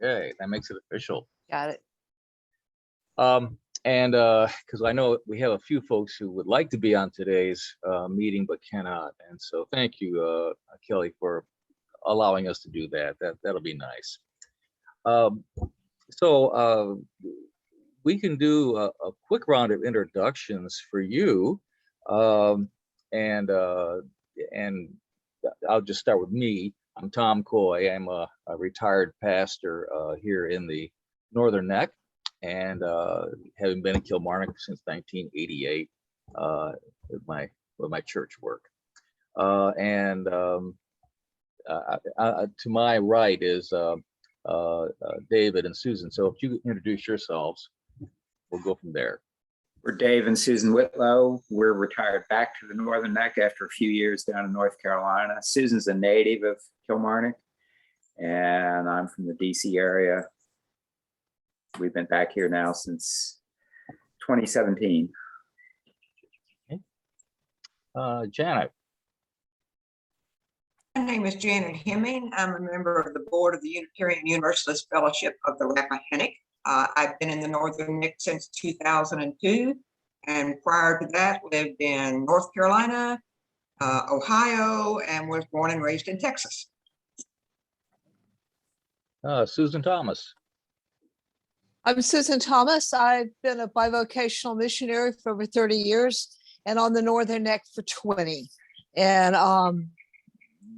Okay, that makes it official. Got it. And because I know we have a few folks who would like to be on today's meeting but cannot, and so thank you, Kelley, for allowing us to do that. That'll be nice. So we can do a quick round of introductions for you, and I'll just start with me. I'm Tom Coy. I'm a retired pastor here in the Northern Neck, and having been in Kilmarnock since 1988 with my church work. To my right is David and Susan. So if you introduce yourselves, we'll go from there. We're Dave and Susan Whitlow. We're retired back to the Northern Neck after a few years down in North Carolina. Susan's a native of Kilmarnock, and I'm from the DC area. We've been back here now since 2017. Okay. Janet. My name is Janet Hemming. I'm a member of the board of the Unitarian Universalist Fellowship of the Rappahannock. I've been in the Northern Neck since 2002, and prior to that lived in North Carolina, Ohio, and was born and raised in Texas. Susan Thomas. I'm Susan Thomas. I've been a bivocational missionary for over 30 years and on the Northern Neck for 20. And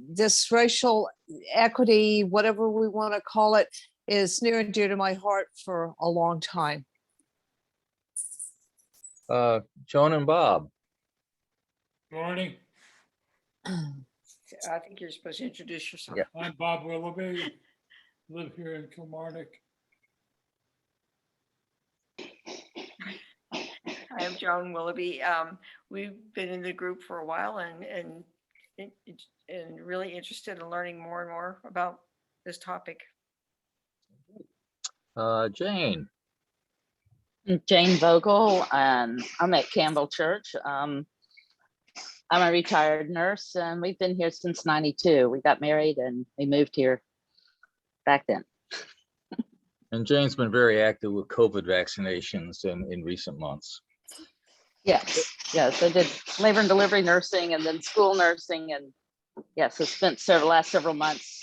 this racial equity, whatever we want to call it, is near and dear to my heart for a long time. Joan and Bob. Morning. I think you're supposed to introduce yourself. Yeah. I'm Bob Willoughby. Live here in Kilmarnock. I am Joan Willoughby. We've been in the group for a while and really interested in learning more and more about this topic. Jane. Jane Vogel, and I'm at Campbell Church. I'm a retired nurse, and we've been here since '92. We got married and we moved here back then. And Jane's been very active with COVID vaccinations in recent months. Yes, I did labor and delivery nursing and then school nursing, and yes, I spent last several months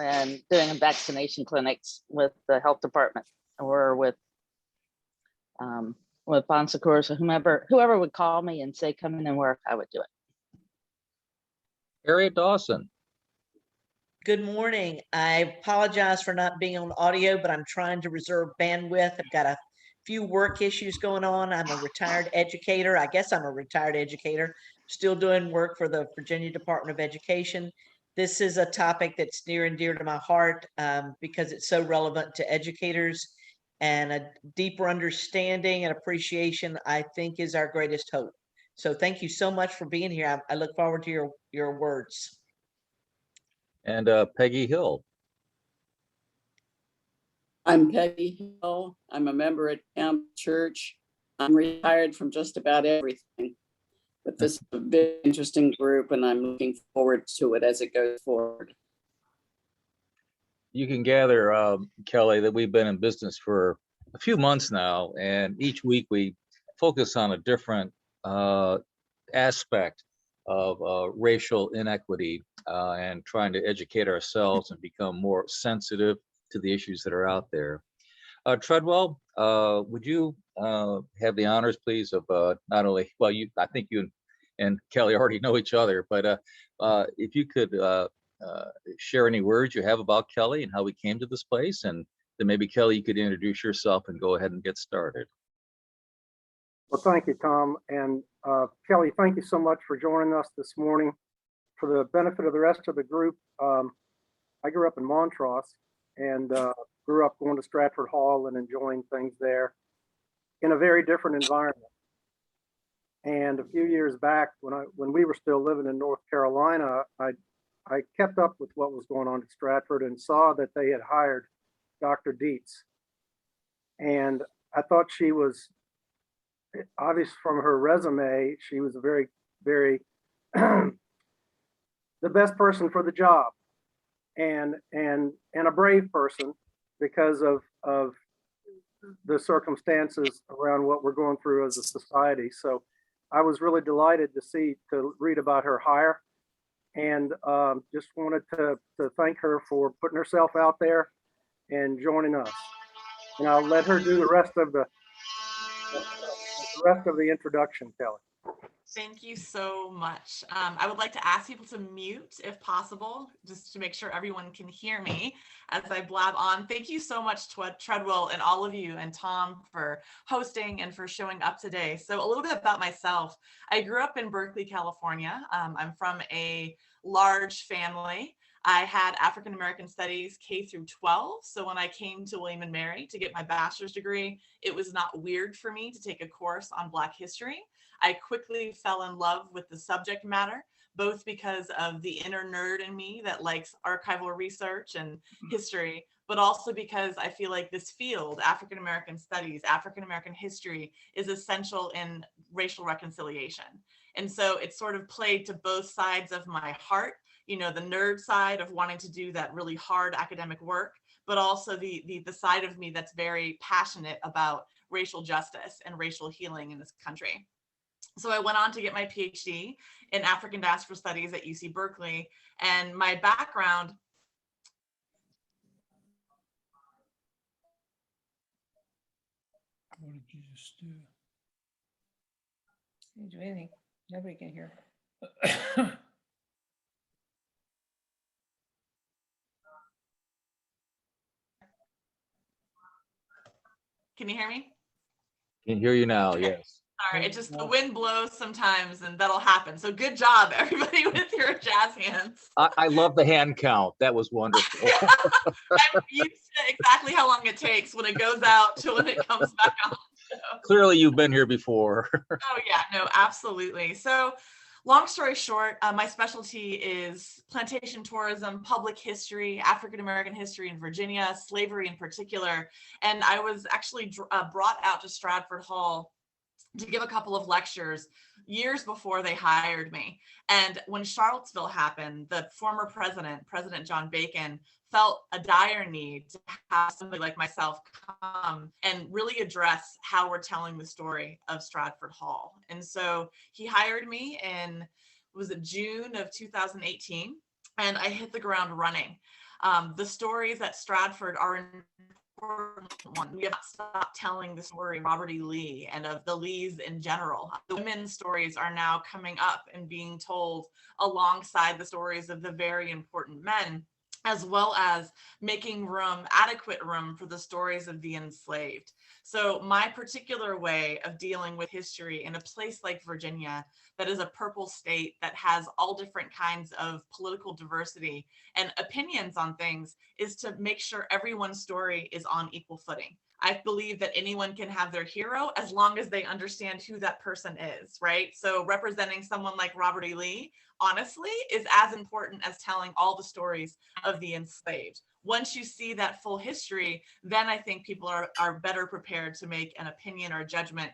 and doing vaccination clinics with the health department or with Bon Secours or whoever would call me and say come in and work, I would do it. Harriet Dawson. Good morning. I apologize for not being on audio, but I'm trying to reserve bandwidth. I've got a few work issues going on. I'm a retired educator. I guess I'm a retired educator, still doing work for the Virginia Department of Education. This is a topic that's near and dear to my heart because it's so relevant to educators, and a deeper understanding and appreciation, I think, is our greatest hope. So thank you so much for being here. I look forward to your words. And Peggy Hill. I'm Peggy Hill. I'm a member at Campbell Church. I'm retired from just about everything, but this is a very interesting group, and I'm looking forward to it as it goes forward. You can gather, Kelley, that we've been in business for a few months now, and each week we focus on a different aspect of racial inequity and trying to educate ourselves and become more sensitive to the issues that are out there. Treadwell, would you have the honors, please, of not only, well, I think you and Kelley already know each other, but if you could share any words you have about Kelley and how we came to this place, and then maybe Kelley, you could introduce yourself and go ahead and get started. Well, thank you, Tom. And Kelley, thank you so much for joining us this morning. For the benefit of the rest of the group, I grew up in Montrose and grew up going to Stratford Hall and enjoying things there in a very different environment. And a few years back, when we were still living in North Carolina, I kept up with what was going on at Stratford and saw that they had hired Dr. Deetz. And I thought she was, obvious from her resume, she was a very, very, the best person for the job, and a brave person. because of the circumstances around what we're going through as a society. So I was really delighted to read about her hire, and just wanted to thank her for putting herself out there and joining us. And I'll let her do the rest of the introduction, Kelley. Thank you so much. I would like to ask people to mute if possible, just to make sure everyone can hear me as I blab on. Thank you so much, Treadwell, and all of you, and Tom, for hosting and for showing up today. So a little bit about myself. I grew up in Berkeley, California. I'm from a large family. I had African American studies K through 12. So when I came to William and Mary to get my bachelor's degree, it was not weird for me to take a course on Black history. I quickly fell in love with the subject matter, both because of the inner nerd in me that likes archival research and history, but also because I feel like this field, African American studies, African American history, is essential in racial reconciliation. And so it sort of played to both sides of my heart, you know, the nerd side of wanting to do that really hard academic work, but also the side of me that's very passionate about racial justice and racial healing in this country. So I went on to get my PhD in African Diaspora Studies at UC Berkeley, and my background. What did you just do? Didn't do anything. Nobody can hear. Can you hear me? Can hear you now, Okay. yes. Sorry, it just, the wind blows sometimes and that'll happen. So good job, everybody, with your jazz hands. I love the hand count. That was wonderful. I'm used to exactly how long it takes when it goes out to when it comes back on. So. Clearly you've been here before. Oh yeah, no, absolutely. So long story short, my specialty is plantation tourism, public history, African-American history in Virginia, slavery in particular. And I was actually brought out to Stratford Hall to give a couple of lectures years before they hired me. And when Charlottesville happened, the former president, President John Bacon, felt a dire need to have somebody like myself come and really address how we're telling the story of Stratford Hall. And so he hired me in, was it June of 2018? And I hit the ground running. The stories at Stratford are one. We have not stopped telling the story of Robert E. Lee and of the Lees in general. The women's stories are now coming up and being told alongside the stories of the very important men, as well as making room, adequate room, for the stories of the enslaved. So my particular way of dealing with history in a place like Virginia, that is a purple state that has all different kinds of political diversity and opinions on things, is to make sure everyone's story is on equal footing. I believe that anyone can have their hero as long as they understand who that person is, right? So representing someone like Robert E. Lee, honestly, is as important as telling all the stories of the enslaved. Once you see that full history, then I think people are better prepared to make an opinion or a judgment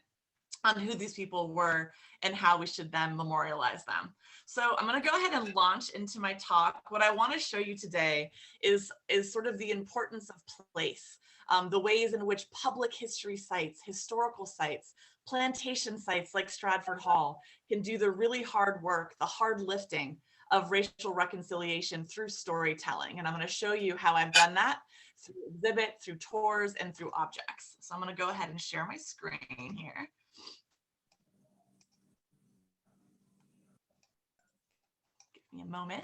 on who these people were and how we should then memorialize them. So I'm going to go ahead and launch into my talk. What I want to show you today is sort of the importance of place, the ways in which public history sites, historical sites, plantation sites like Stratford Hall can do the really hard work, the hard lifting of racial reconciliation through storytelling. And I'm going to show you how I've done that through exhibit, through tours, and through objects. So I'm going to go ahead and share my screen here. Give me a moment.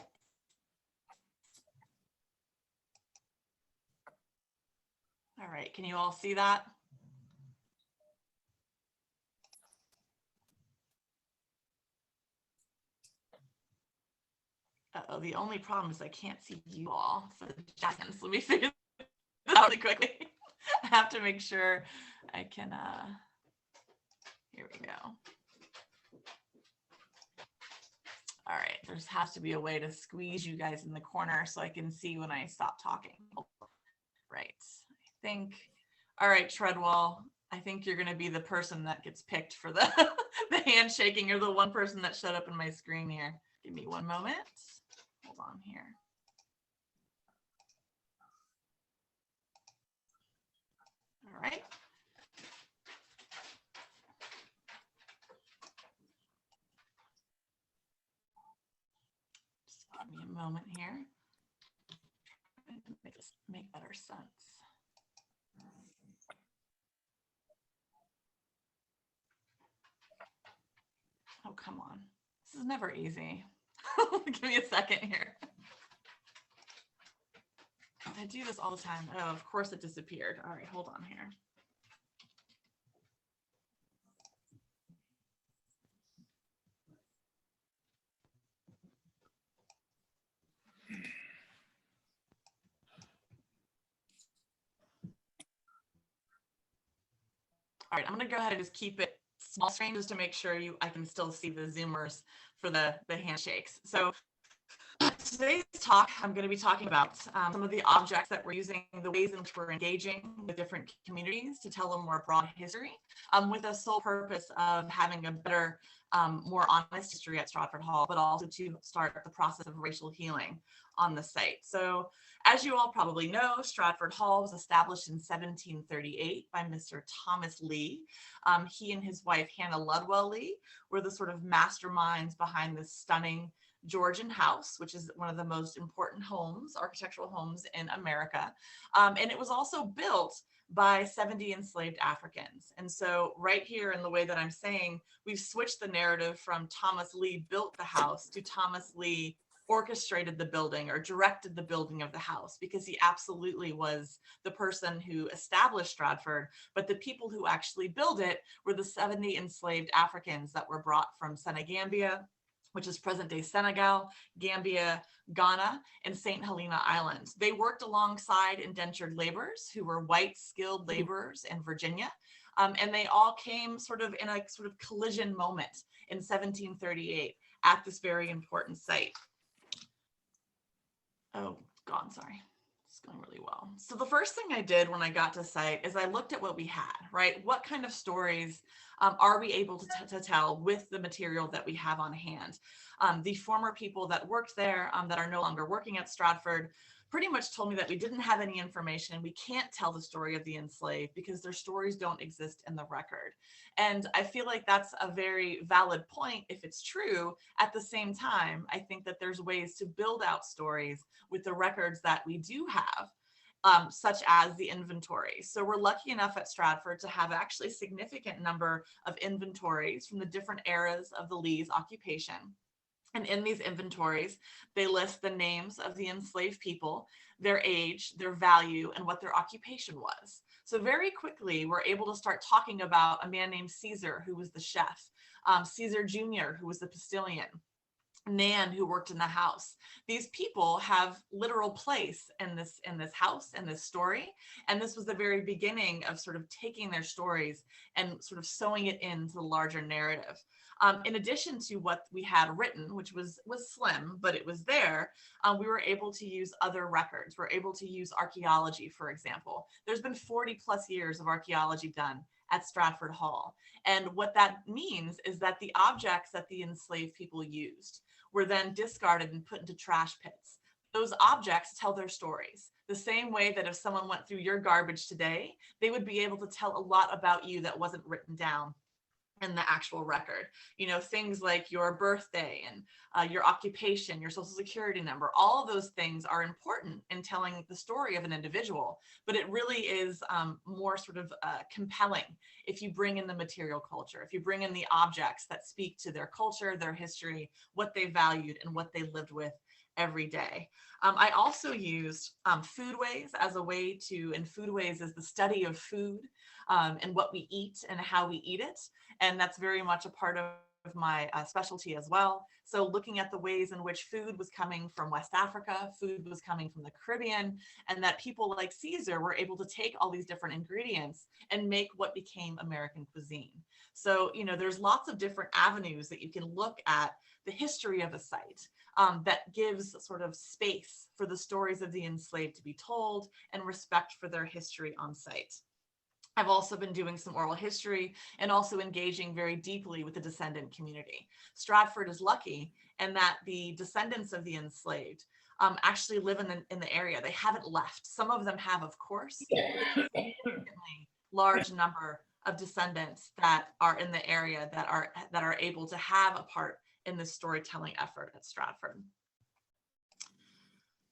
All right, can you all see that? Uh-oh, the only problem is I can't see you all for the giants. Let me figure this out really quickly. I have to make sure I can, here we go. All right, there has to be a way to squeeze you guys in the corner so I can see when I stop talking. Right, I think, all right, Treadwell, I think you're gonna be the person that gets picked for the, the handshaking. You're the one person that showed up in my screen here. Give me one moment. Hold on here. moment here. Make this make better sense. Oh, come on. This is never easy. Give me a second here. I do this all the time. Oh, of course it disappeared. All right, hold on here. All right, I'm gonna go ahead and just keep it small screen just to make sure I can still see the Zoomers for the handshakes. So today's talk, I'm going to be talking about some of the objects that we're using, the ways in which we're engaging with different communities to tell a more broad history, with the sole purpose of having a better, more honest history at Stratford Hall, but also to start the process of racial healing on the site. So as you all probably know, Stratford Hall was established in 1738 by Mr. Thomas Lee. He and his wife, Hannah Ludwell Lee, were the sort of masterminds behind this stunning Georgian house, which is one of the most important homes, architectural homes in America. And it was also built by 70 enslaved Africans. And so right here in the way that I'm saying, we've switched the narrative from Thomas Lee built the house to Thomas Lee orchestrated the building or directed the building of the house, because he absolutely was the person who established Stratford, but the people who actually built it were the 70 enslaved Africans that were brought from Senegambia, which is present-day Senegal, Gambia, Ghana, and St. Helena Island. They worked alongside indentured laborers who were white skilled laborers in Virginia, and they all came sort of in a sort of collision moment in 1738 at this very important site. Oh, gone, sorry. It's going really well. So the first thing I did when I got to site is I looked at what we had, right? What kind of stories are we able to tell with the material that we have on hand? The former people that worked there that are no longer working at Stratford pretty much told me that we didn't have any information. We can't tell the story of the enslaved because their stories don't exist in the record. And I feel like that's a very valid point if it's true. At the same time, I think that there's ways to build out stories with the records that we do have. Such as the inventory. So we're lucky enough at Stratford to have actually a significant number of inventories from the different eras of the Lee's occupation. And in these inventories, they list the names of the enslaved people, their age, their value, and what their occupation was. So very quickly, we're able to start talking about a man named Caesar, who was the chef, Caesar Jr., who was the postilion, Nan, who worked in the house. These people have literal place in this house, in this story. And this was the very beginning of sort of taking their stories and sort of sewing it into the larger narrative. In addition to what we had written, which was slim, but it was there, we were able to use other records. We're able to use archaeology, for example. There's been 40 plus years of archaeology done at Stratford Hall. And what that means is that the objects that the enslaved people used were then discarded and put into trash pits. Those objects tell their stories. The same way that if someone went through your garbage today, they would be able to tell a lot about you that wasn't written down in the actual record. You know, things like your birthday and your occupation, your social security number, all of those things are important in telling the story of an individual, but it really is more sort of compelling if you bring in the material culture, if you bring in the objects that speak to their culture, their history, what they valued and what they lived with every day. I also used foodways as a way to, and foodways is the study of food and what we eat and how we eat it. And that's very much a part of my specialty as well. So looking at the ways in which food was coming from West Africa, food was coming from the Caribbean, and that people like Caesar were able to take all these different ingredients and make what became American cuisine. So, you know, there's lots of different avenues that you can look at the history of a site that gives sort of space for the stories of the enslaved to be told and respect for their history on site. I've also been doing some oral history and also engaging very deeply with the descendant community. Stratford is lucky in that the descendants of the enslaved actually live in the area. They haven't left. Some of them have, of course, but a large number of descendants that are in the area that are able to have a part in the storytelling effort at Stratford.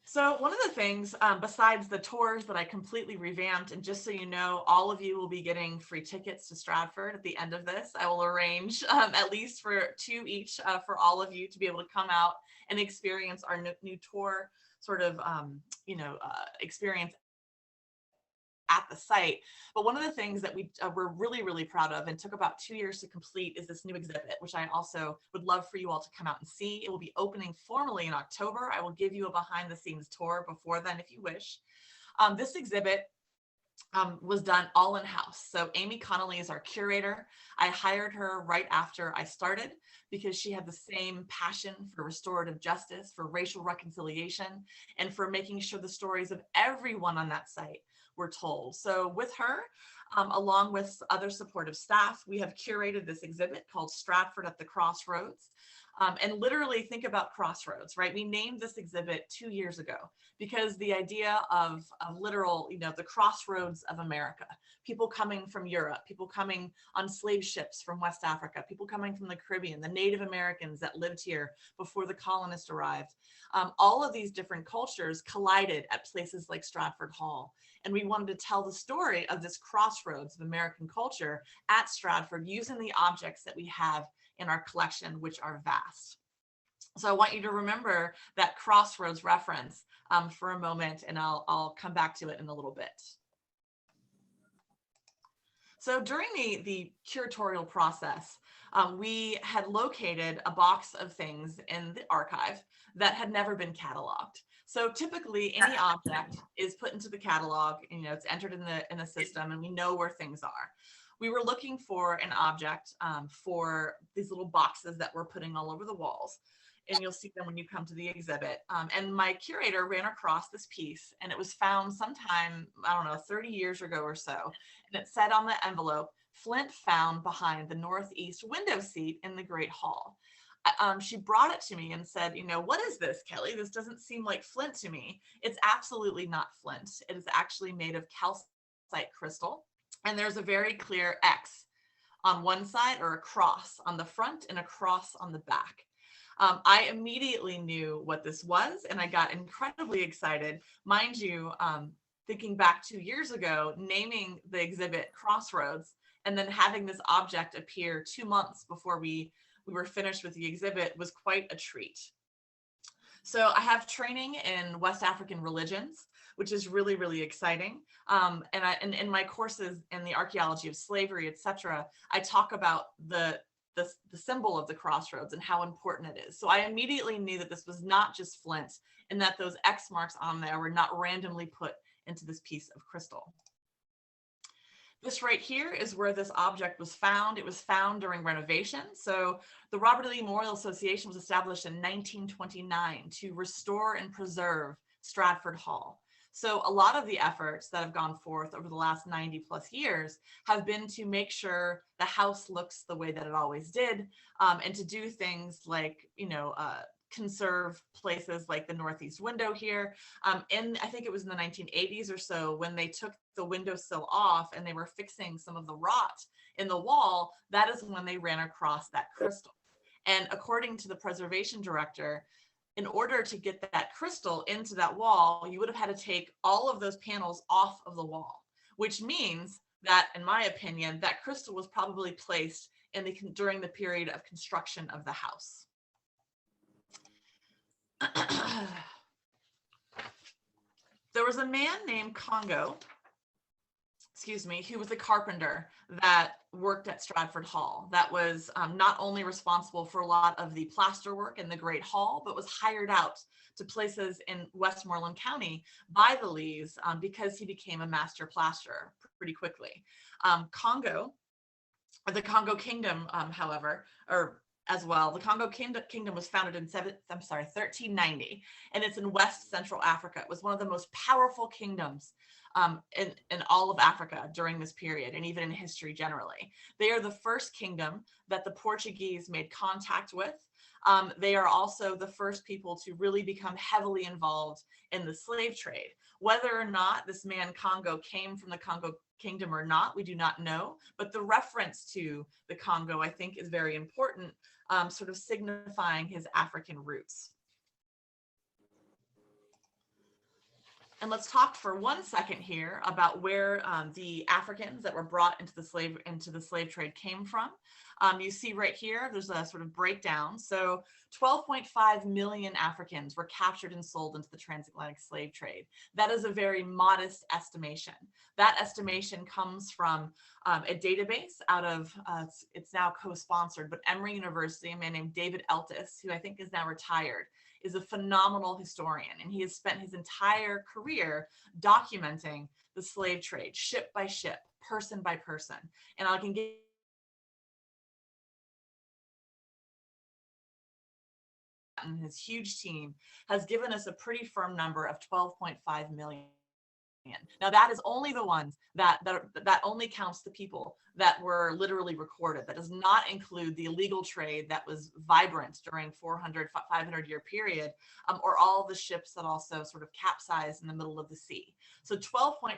So one of the things, besides the tours that I completely revamped, and just so you know, all of you will be getting free tickets to Stratford at the end of this. I will arrange at least for 2 each for all of you to be able to come out and experience our new tour sort of, experience at the site. But one of the things that we're really, really proud of and took about 2 years to complete is this new exhibit, which I also would love for you all to come out and see. It will be opening formally in October. I will give you a behind the scenes tour before then if you wish. This exhibit was done all in-house. So Amy Connolly is our curator. I hired her right after I started because she had the same passion for restorative justice, for racial reconciliation, and for making sure the stories of everyone on that site were told. So with her, along with other supportive staff, we have curated this exhibit called Stratford at the Crossroads. And literally think about crossroads, right? We named this exhibit 2 years ago because the idea of literal, the crossroads of America, people coming from Europe, people coming on slave ships from West Africa, people coming from the Caribbean, the Native Americans that lived here before the colonists arrived. All of these different cultures collided at places like Stratford Hall. And we wanted to tell the story of this crossroads of American culture at Stratford using the objects that we have in our collection, which are vast. So I want you to remember that crossroads reference for a moment, and I'll come back to it in a little bit. So during the curatorial process, we had located a box of things in the archive that had never been cataloged. So typically any object is put into the catalog, and, it's entered in the system, and we know where things are. We were looking for an object for these little boxes that we're putting all over the walls. And you'll see them when you come to the exhibit. And my curator ran across this piece, and it was found sometime, 30 years ago or so. And it said on the envelope, "Flint found behind the northeast window seat in the Great Hall." She brought it to me and said, "What is this, Kelley? This doesn't seem like flint to me." It's absolutely not flint. It is actually made of calcite crystal. And there's a very clear X on one side, or a cross on the front and a cross on the back. I immediately knew what this was, and I got incredibly excited. Mind you, thinking back 2 years ago, naming the exhibit Crossroads, and then having this object appear 2 months before we were finished with the exhibit was quite a treat. So I have training in West African religions, which is really, really exciting. And in my courses in the archaeology of slavery, etc., I talk about the symbol of the crossroads and how important it is. So I immediately knew that this was not just flint, and that those X marks on there were not randomly put into this piece of crystal. This right here is where this object was found. It was found during renovation. So the Robert E. Lee Memorial Association was established in 1929 to restore and preserve Stratford Hall. So a lot of the efforts that have gone forth over the last 90 plus years have been to make sure the house looks the way that it always did, and to do things like, conserve places like the northeast window here. And I think it was in the 1980s or so when they took the windowsill off and they were fixing some of the rot in the wall, that is when they ran across that crystal. And according to the preservation director, in order to get that crystal into that wall, you would have had to take all of those panels off of the wall, which means that, in my opinion, that crystal was probably placed during the period of construction of the house. There was a man named Congo, who was a carpenter that worked at Stratford Hall, that was not only responsible for a lot of the plaster work in the Great Hall, but was hired out to places in Westmoreland County by the Lees because he became a master plasterer pretty quickly. The Congo Kingdom, however, the Congo Kingdom was founded in 1390, and it's in West Central Africa. It was one of the most powerful kingdoms in all of Africa during this period, and even in history generally. They are the first kingdom that the Portuguese made contact with. They are also the first people to really become heavily involved in the slave trade. Whether or not this man Congo came from the Congo Kingdom or not, we do not know, but the reference to the Congo, I think, is very important, sort of signifying his African roots. And let's talk for 1 second here about where the Africans that were brought into the slave trade came from. You see right here, there's a sort of breakdown. So 12.5 million Africans were captured and sold into the transatlantic slave trade. That is a very modest estimation. That estimation comes from a database out of, it's now co-sponsored, but Emory University, a man named David Eltis, who I think is now retired, is a phenomenal historian. And he has spent his entire career documenting the slave trade, ship by ship, person by person. And I can give and his huge team has given us a pretty firm number of 12.5 million. Now that is only the ones that only counts the people that were literally recorded. That does not include the illegal trade that was vibrant during 400, 500 year period, or all the ships that also sort of capsized in the middle of the sea. So 12.5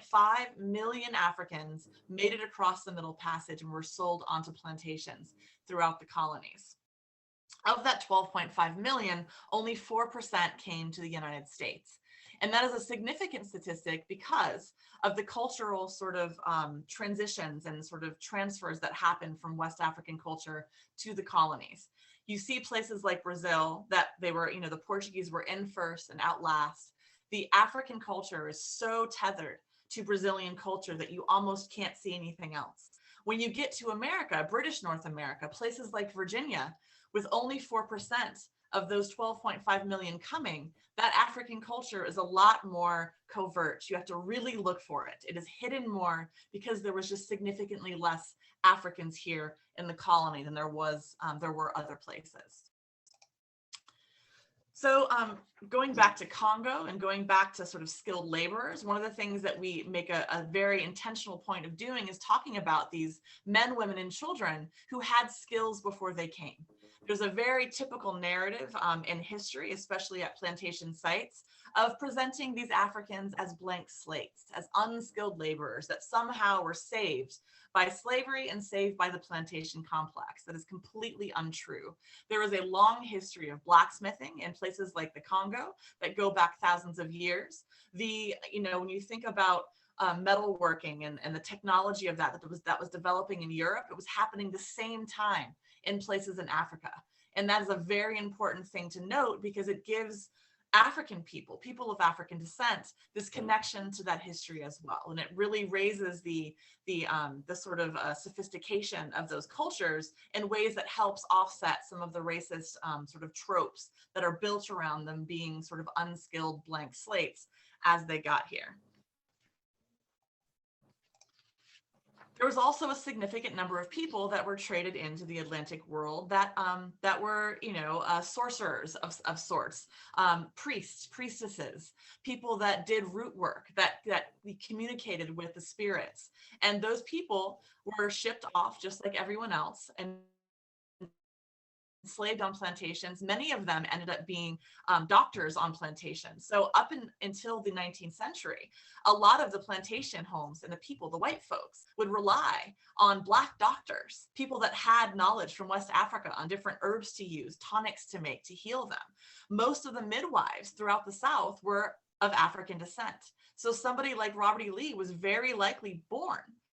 million Africans made it across the Middle Passage and were sold onto plantations throughout the colonies. Of that 12.5 million, only 4% came to the United States. And that is a significant statistic because of the cultural sort of transitions and sort of transfers that happened from West African culture to the colonies. You see places like Brazil that they were, you know, the Portuguese were in first and out last. The African culture is so tethered to Brazilian culture that you almost can't see anything else. When you get to America, British North America, places like Virginia, with only 4% of those 12.5 million coming, that African culture is a lot more covert. You have to really look for it. It is hidden more because there was just significantly less Africans here in the colony than there were other places. So going back to Congo and going back to sort of skilled laborers, one of the things that we make a very intentional point of doing is talking about these men, women, and children who had skills before they came. There's a very typical narrative in history, especially at plantation sites, of presenting these Africans as blank slates, as unskilled laborers that somehow were saved by slavery and saved by the plantation complex. That is completely untrue. There is a long history of blacksmithing in places like the Congo that go back thousands of years. When you think about metalworking and the technology of that was developing in Europe, it was happening the same time in places in Africa. And that is a very important thing to note because it gives African people of African descent, this connection to that history as well. And it really raises the sort of sophistication of those cultures in ways that helps offset some of the racist sort of tropes that are built around them being sort of unskilled blank slates as they got here. There was also a significant number of people that were traded into the Atlantic world that were, sorcerers of sorts, priests, priestesses, people that did root work, that communicated with the spirits. And those people were shipped off just like everyone else and enslaved on plantations. Many of them ended up being doctors on plantations. So up until the 19th century, a lot of the plantation homes and the people, the white folks, would rely on Black doctors, people that had knowledge from West Africa on different herbs to use, tonics to make, to heal them. Most of the midwives throughout the South were of African descent. So somebody like Robert E. Lee was very likely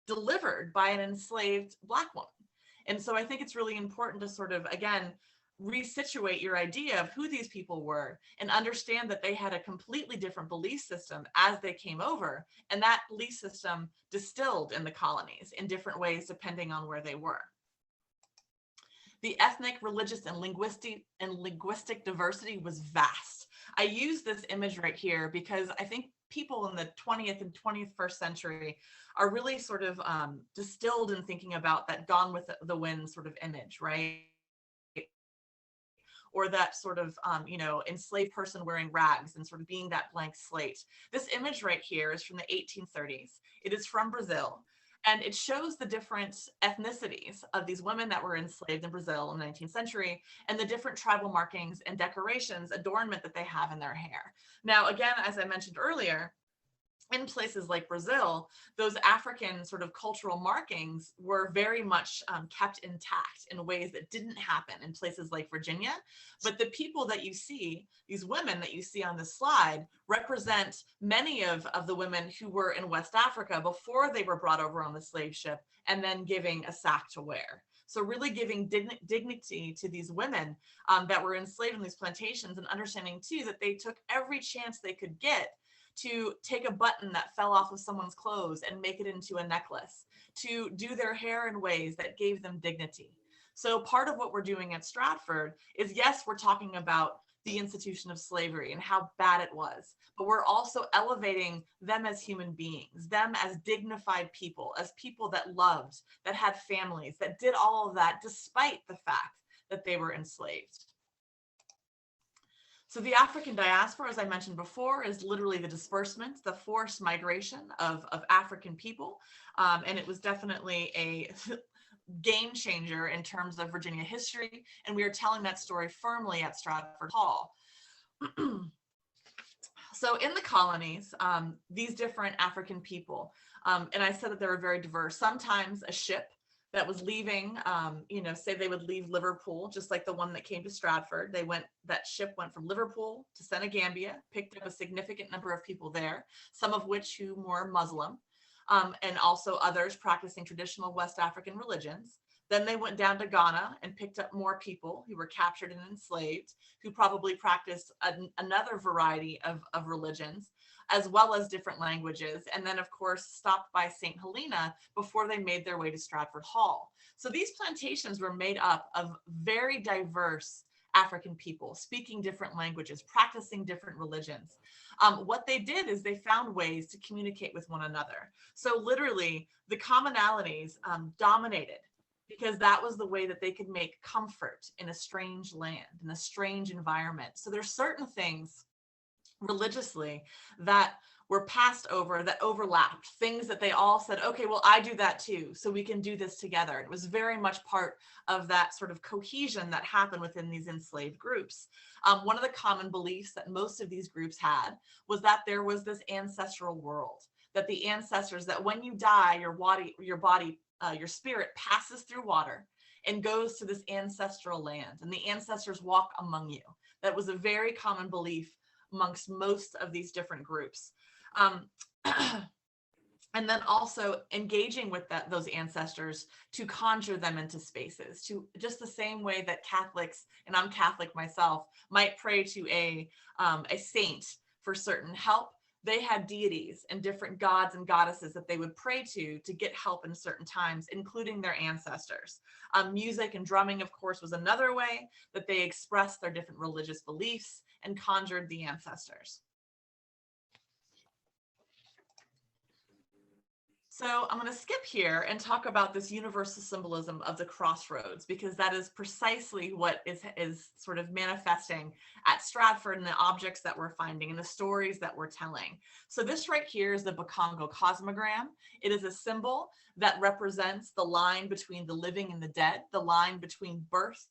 delivered by an enslaved Black woman. And so I think it's really important to sort of, again, resituate your idea of who these people were and understand that they had a completely different belief system as they came over. And that belief system distilled in the colonies in different ways, depending on where they were. The ethnic, religious, and linguistic diversity was vast. I use this image right here because I think people in the 20th and 21st century are really sort of distilled in thinking about that Gone with the Wind sort of image, right? Or that sort of, enslaved person wearing rags and sort of being that blank slate. This image right here is from the 1830s. It is from Brazil. And it shows the different ethnicities of these women that were enslaved in Brazil in the 19th century and the different tribal markings and decorations, adornment that they have in their hair. Now, again, as I mentioned earlier, in places like Brazil, those African sort of cultural markings were very much kept intact in ways that didn't happen in places like Virginia. But the people that you see, these women that you see on this slide, represent many of the women who were in West Africa before they were brought over on the slave ship and then giving a sack to wear. So really giving dignity to these women that were enslaved on these plantations, and understanding too that they took every chance they could get to take a button that fell off of someone's clothes and make it into a necklace, to do their hair in ways that gave them dignity. So part of what we're doing at Stratford is, yes, we're talking about the institution of slavery and how bad it was, but we're also elevating them as human beings, them as dignified people, as people that loved, that had families, that did all of that despite the fact that they were enslaved. So the African diaspora, as I mentioned before, is literally the disbursement, the forced migration of African people. And it was definitely a game changer in terms of Virginia history. And we are telling that story firmly at Stratford Hall. So in the colonies, these different African people, and I said that they were very diverse. Sometimes a ship that was leaving, say they would leave Liverpool, just like the one that came to Stratford. That ship went from Liverpool to Senegambia, picked up a significant number of people there, some of which who were Muslim, and also others practicing traditional West African religions. Then they went down to Ghana and picked up more people who were captured and enslaved, who probably practiced another variety of religions, as well as different languages, and then of course stopped by St. Helena before they made their way to Stratford Hall. So these plantations were made up of very diverse African people, speaking different languages, practicing different religions. What they did is they found ways to communicate with one another. So literally the commonalities dominated, because that was the way that they could make comfort in a strange land, in a strange environment. So there's certain things religiously that were passed over, that overlapped, things that they all said, okay, well, I do that too, so we can do this together. It was very much part of that sort of cohesion that happened within these enslaved groups. One of the common beliefs that most of these groups had was that there was this ancestral world, that the ancestors, that when you die, your spirit passes through water and goes to this ancestral land, and the ancestors walk among you. That was a very common belief amongst most of these different groups. And then also engaging with those ancestors to conjure them into spaces, to just the same way that Catholics, and I'm Catholic myself, might pray to a saint for certain help. They had deities and different gods and goddesses that they would pray to get help in certain times, including their ancestors. Music and drumming, of course, was another way that they expressed their different religious beliefs and conjured the ancestors. So I'm going to skip here and talk about this universal symbolism of the crossroads, because that is precisely what is sort of manifesting at Stratford, and the objects that we're finding and the stories that we're telling. So this right here is the Bakongo cosmogram. It is a symbol that represents the line between the living and the dead, the line between birth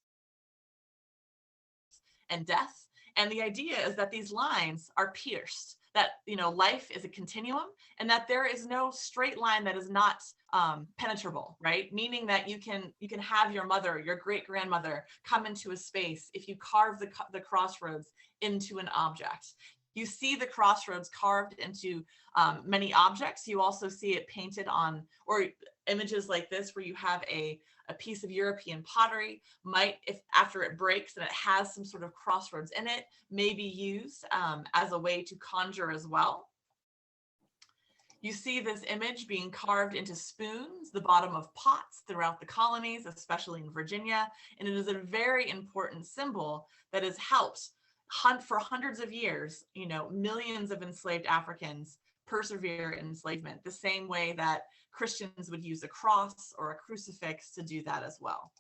and death. And the idea is that these lines are pierced, that life is a continuum, and that there is no straight line that is not penetrable, right? Meaning that you can have your mother, your great grandmother come into a space if you carve the crossroads into an object. You see the crossroads carved into many objects. You also see it painted on, or images like this where you have a piece of European pottery might, if after it breaks and it has some sort of crossroads in it, may be used as a way to conjure as well. You see this image being carved into spoons, the bottom of pots throughout the colonies, especially in Virginia. And it is a very important symbol that has helped for hundreds of years, millions of enslaved Africans persevere in enslavement, the same way that Christians would use a cross or a crucifix to do that as well.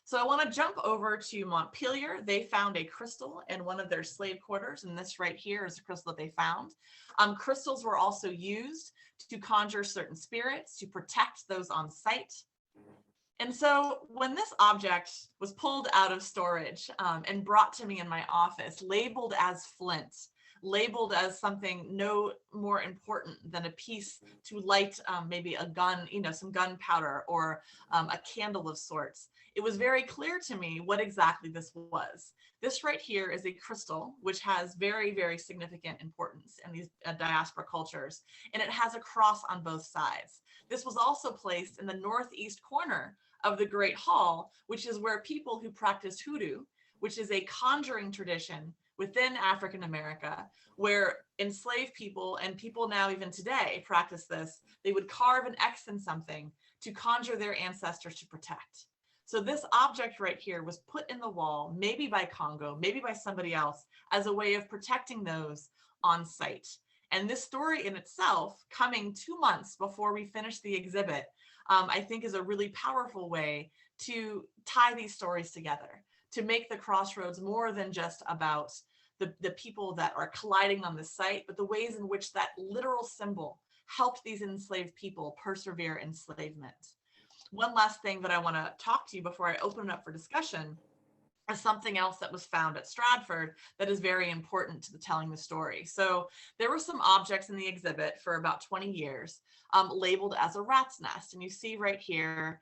So I want to jump over to Montpelier. They found a crystal in one of their slave quarters, and this right here is the crystal that they found. Crystals were also used to conjure certain spirits, to protect those on site. And so when this object was pulled out of storage and brought to me in my office, labeled as flint, labeled as something no more important than a piece to light maybe a gun, some gunpowder or a candle of sorts. It was very clear to me what exactly this was. This right here is a crystal, which has very, very significant importance in these diaspora cultures, and it has a cross on both sides. This was also placed in the northeast corner of the Great Hall, which is where people who practice hoodoo, which is a conjuring tradition within African America, where enslaved people and people now even today practice this, they would carve an X in something to conjure their ancestors to protect. So this object right here was put in the wall, maybe by Congo, maybe by somebody else, as a way of protecting those on site. And this story in itself, coming 2 months before we finish the exhibit, I think is a really powerful way to tie these stories together, to make the crossroads more than just about the people that are colliding on the site, but the ways in which that literal symbol helped these enslaved people persevere enslavement. One last thing that I want to talk to you before I open it up for discussion is something else that was found at Stratford that is very important to telling the story. So there were some objects in the exhibit for about 20 years labeled as a rat's nest. And you see right here,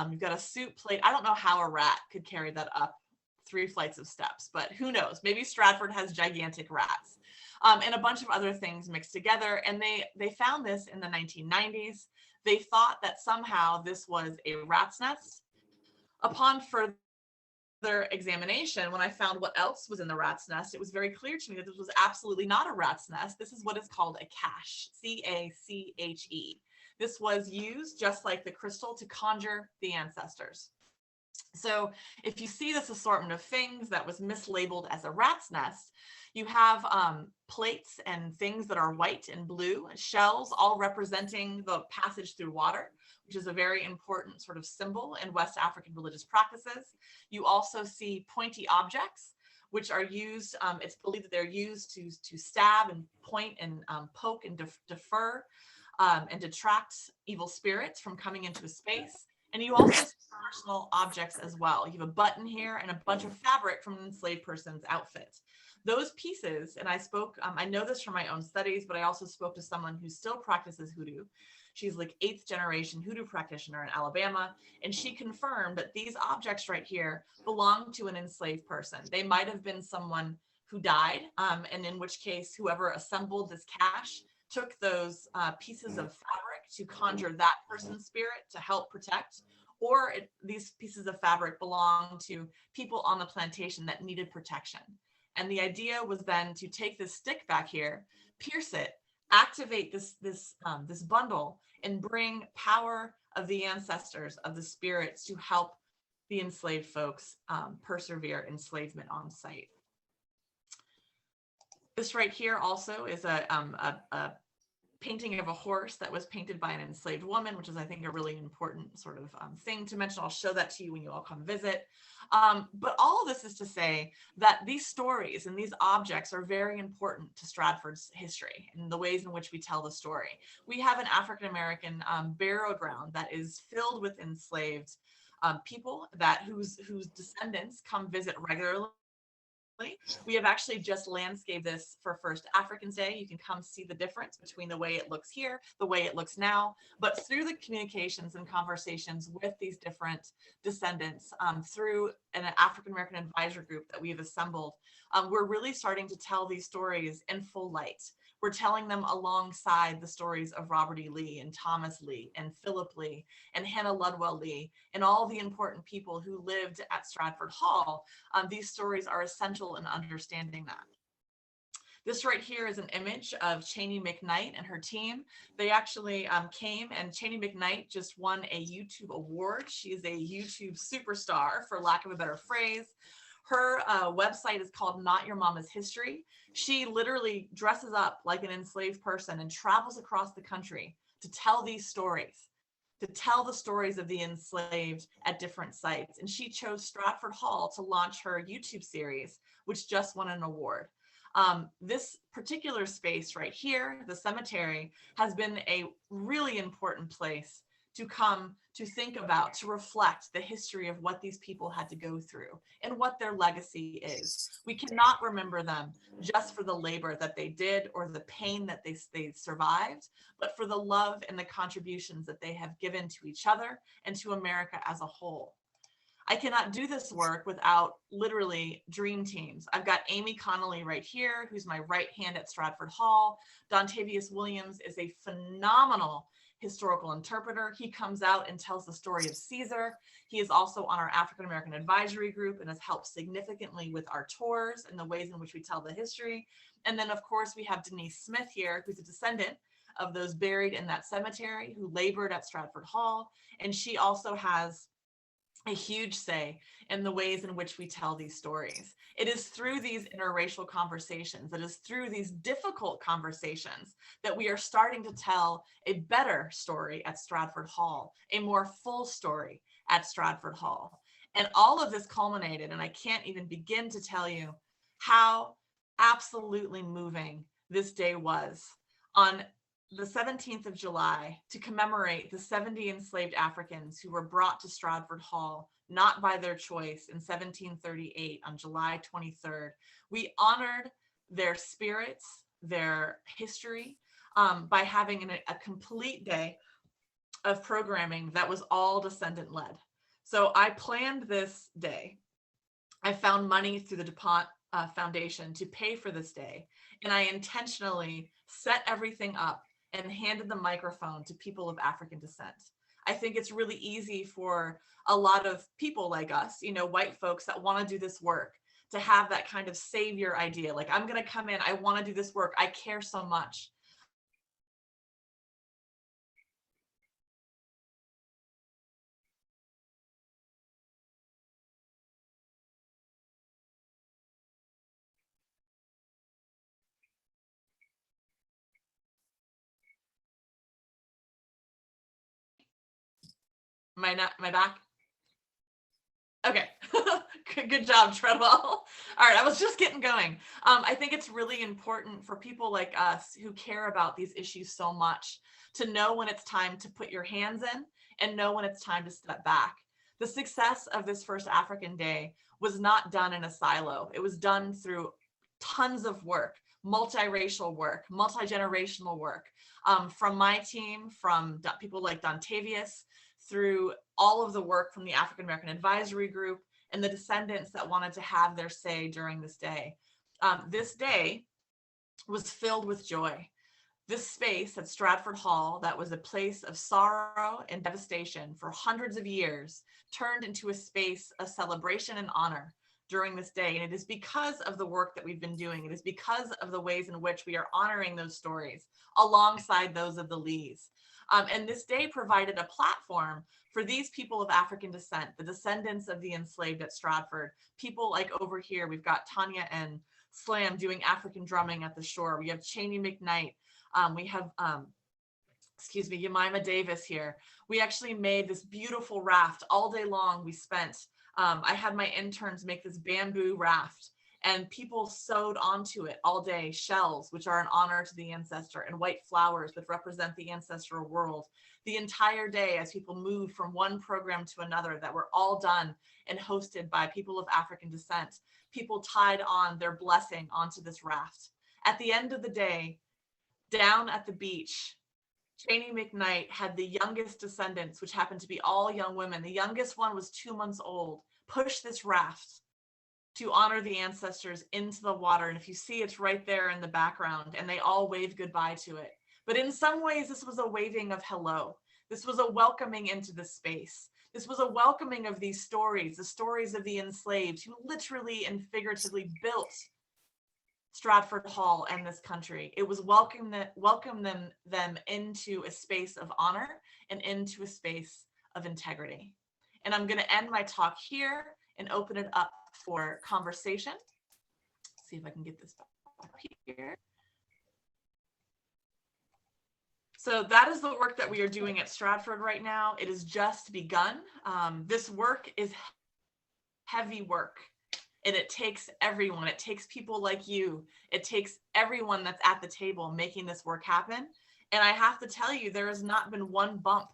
you've got a soup plate. I don't know how a rat could carry that up 3 flights of steps, but who knows? Maybe Stratford has gigantic rats. And a bunch of other things mixed together. And they found this in the 1990s. They thought that somehow this was a rat's nest. Upon further examination, when I found what else was in the rat's nest, it was very clear to me that this was absolutely not a rat's nest. This is what is called a cache, C-A-C-H-E. This was used, just like the crystal, to conjure the ancestors. So if you see this assortment of things that was mislabeled as a rat's nest, you have plates and things that are white and blue, shells, all representing the passage through water, which is a very important sort of symbol in West African religious practices. You also see pointy objects, which are used, it's believed that they're used to stab and point and poke and defer and detract evil spirits from coming into a space. And you also see personal objects as well. You have a button here and a bunch of fabric from an enslaved person's outfit. Those pieces, and I spoke, I know this from my own studies, but I also spoke to someone who still practices hoodoo. She's like 8th generation hoodoo practitioner in Alabama. And she confirmed that these objects right here belong to an enslaved person. They might have been someone who died, and in which case, whoever assembled this cache took those pieces of fabric to conjure that person's spirit to help protect, or these pieces of fabric belong to people on the plantation that needed protection. And the idea was then to take this stick back here, pierce it, activate this bundle, and bring power of the ancestors, of the spirits, to help the enslaved folks persevere enslavement on site. This right here also is a painting of a horse that was painted by an enslaved woman, which is, I think, a really important sort of thing to mention. I'll show that to you when you all come visit. But all of this is to say that these stories and these objects are very important to Stratford's history and the ways in which we tell the story. We have an African-American burial ground that is filled with enslaved people whose descendants come visit regularly. We have actually just landscaped this for First Africans Day. You can come see the difference between the way it looks here, the way it looks now, but through the communications and conversations with these different descendants, through an African-American advisor group that we've assembled, we're really starting to tell these stories in full light. We're telling them alongside the stories of Robert E. Lee and Thomas Lee and Philip Lee and Hannah Ludwell Lee and all the important people who lived at Stratford Hall. These stories are essential in understanding that. This right here is an image of Cheney McKnight and her team. They actually came, and Cheney McKnight just won a YouTube award. She is a YouTube superstar, for lack of a better phrase. Her website is called Not Your Mama's History. She literally dresses up like an enslaved person and travels across the country to tell these stories, to tell the stories of the enslaved at different sites. And she chose Stratford Hall to launch her YouTube series, which just won an award. This particular space right here, the cemetery, has been a really important place to come to think about, to reflect the history of what these people had to go through and what their legacy is. We cannot remember them just for the labor that they did or the pain that they survived, but for the love and the contributions that they have given to each other and to America as a whole. I cannot do this work without literally dream teams. I've got Amy Connolly right here, who's my right hand at Stratford Hall. Dontavius Williams is a phenomenal historical interpreter. He comes out and tells the story of Caesar. He is also on our African American Advisory Group and has helped significantly with our tours and the ways in which we tell the history. And then, of course, we have Denise Smith here, who's a descendant of those buried in that cemetery who labored at Stratford Hall. And she also has a huge say in the ways in which we tell these stories. It is through these interracial conversations, it is through these difficult conversations that we are starting to tell a better story at Stratford Hall, a more full story at Stratford Hall. And all of this culminated, and I can't even begin to tell you how absolutely moving this day was on the 17th of July to commemorate the 70 enslaved Africans who were brought to Stratford Hall, not by their choice, in 1738 on July 23rd. We honored their spirits, their history, by having a complete day of programming that was all descendant led. So I planned this day. I found money through the DuPont Foundation to pay for this day. And I intentionally set everything up and handed the microphone to people of African descent. I think it's really easy for a lot of people like us, white folks that want to do this work, to have that kind of savior idea. Like, I'm going to come in, I want to do this work, I care so much. Am I back? Okay, good job, Treadwell. All right, I was just getting going. I think it's really important for people like us who care about these issues so much to know when it's time to put your hands in and know when it's time to step back. The success of this first African Day was not done in a silo. It was done through tons of work, multiracial work, multi-generational work, from my team, from people like Dontavius, through all of the work from the African American Advisory Group and the descendants that wanted to have their say during this day. This day was filled with joy. This space at Stratford Hall, that was a place of sorrow and devastation for hundreds of years, turned into a space of celebration and honor during this day. And it is because of the work that we've been doing. It is because of the ways in which we are honoring those stories alongside those of the Lees. And this day provided a platform for these people of African descent, the descendants of the enslaved at Stratford. People like over here, we've got Tanya and Slam doing African drumming at the shore. We have Cheney McKnight. We have, Jemima Davis here. We actually made this beautiful raft all day long. We spent, I had my interns make this bamboo raft, and people sewed onto it all day shells, which are an honor to the ancestor, and white flowers that represent the ancestral world. The entire day, as people moved from one program to another, that were all done and hosted by people of African descent, people tied on their blessing onto this raft. At the end of the day, down at the beach, Cheney McKnight had the youngest descendants, which happened to be all young women. The youngest one was 2 months old, push this raft to honor the ancestors into the water. And if you see, it's right there in the background, and they all wave goodbye to it. But in some ways, this was a waving of hello. This was a welcoming into the space. This was a welcoming of these stories, the stories of the enslaved who literally and figuratively built Stratford Hall and this country. It was welcome them into a space of honor and into a space of integrity. And I'm going to end my talk here and open it up for conversation. Let's see if I can get this back here. So that is the work that we are doing at Stratford right now. It has just begun. This work is heavy work, and it takes everyone. It takes people like you. It takes everyone that's at the table making this work happen. And I have to tell you, there has not been one bump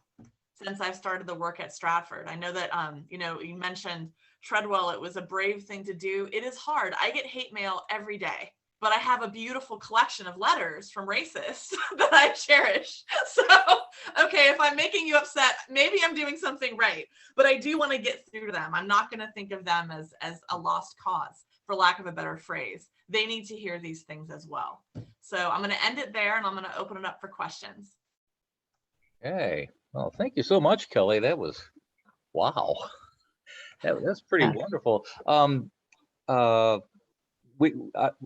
since I've started the work at Stratford. I know that, you mentioned Treadwell, it was a brave thing to do. It is hard. I get hate mail every day, but I have a beautiful collection of letters from racists that I cherish. So, okay, if I'm making you upset, maybe I'm doing something right, but I do want to get through to them. I'm not going to think of them as a lost cause, for lack of a better phrase. They need to hear these things as well. So I'm going to end it there, and I'm going to open it up for questions. Okay. Well, thank you so much, Kelley. That was, wow. That's pretty wonderful.